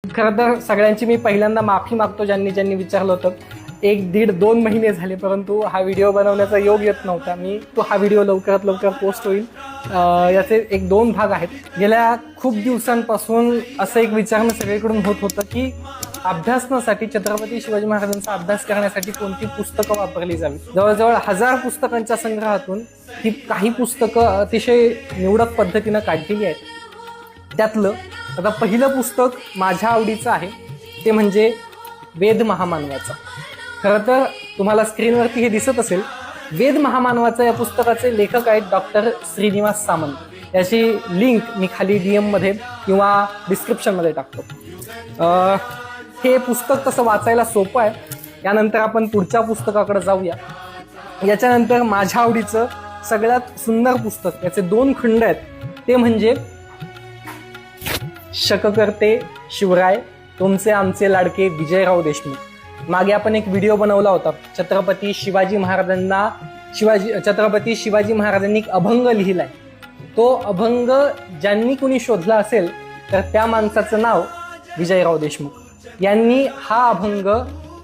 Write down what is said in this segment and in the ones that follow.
खरं तर सगळ्यांची मी पहिल्यांदा माफी मागतो ज्यांनी ज्यांनी विचारलं होतं. 1-1.5-2 महिने झाले, परंतु हा व्हिडिओ बनवण्याचा योग येत नव्हता. हा व्हिडिओ लवकरात लवकर पोस्ट होईल. याचे 1-2 भाग आहेत. गेल्या खूप दिवसांपासून असं एक विचारणं सगळीकडून होत होतं की अभ्यासनासाठी छत्रपती शिवाजी महाराजांचा अभ्यास करण्यासाठी कोणती पुस्तकं वापरली जावी. जवळजवळ 1000 पुस्तकांच्या संग्रहातून ही काही पुस्तकं अतिशय निवडक पद्धतीनं काढलेली आहेत. त्यातलं आता पहिलं पुस्तक माझ्या आवडीचं आहे, ते म्हणजे वेद महामानवाचा. खरं तर तुम्हाला स्क्रीनवरती हे दिसत असेल, वेद महामानवाचा या पुस्तकाचे लेखक आहेत डॉक्टर श्रीनिवास सामंत. याची लिंक मी खाली DM मध्ये किंवा डिस्क्रिप्शनमध्ये टाकतो. हे पुस्तक तसं वाचायला सोपं आहे. यानंतर आपण पुढच्या पुस्तकाकडे जाऊया. याच्यानंतर माझ्या आवडीचं सगळ्यात सुंदर पुस्तक, याचे 2 खंड आहेत, ते म्हणजे शककर्ते शिवराय तुमचे आमचे लाडके विजयराव देशमुख. मागे आपण एक व्हिडिओ बनवला होता. छत्रपती शिवाजी महाराजांनी एक अभंग लिहिलाय. तो अभंग ज्यांनी कुणी शोधला असेल तर त्या माणसाचं नाव विजयराव देशमुख. यांनी हा अभंग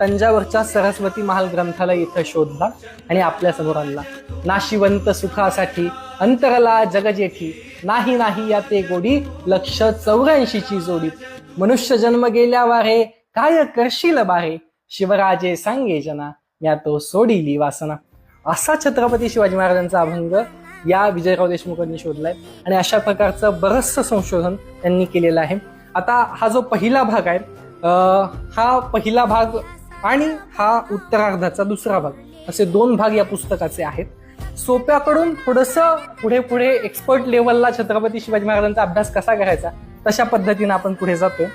तंजावरच्या सरस्वती महाल ग्रंथालय इथं शोधला आणि आपल्या समोर आणला. नाशिवंत सुखासाठी अंतरला जगजेठी, नाही नाही या ते गोडी, लक्ष 84ची जोडी. मनुष्य जन्म गेल्या वारे, काय करशील बारे, शिवराजे सांगे जना, म्या तो सोडीली वासना. असा छत्रपती शिवाजी महाराजांचा अभंग या विजयराव देशमुखांनी शोधलाय आणि अशा प्रकारचं बरंचसं संशोधन त्यांनी केलेलं आहे. आता हा जो पहिला भाग आहे, हा पहिला भाग आणि हा उत्तरार्धाचा दुसरा भाग, असे 2 भाग या पुस्तकाचे आहेत. सोप्याकडून थोडंसं पुढे पुढे एक्सपर्ट लेवलला छत्रपती शिवाजी महाराजांचा अभ्यास कसा करायचा तशा पद्धतीने आपण पुढे जातोय.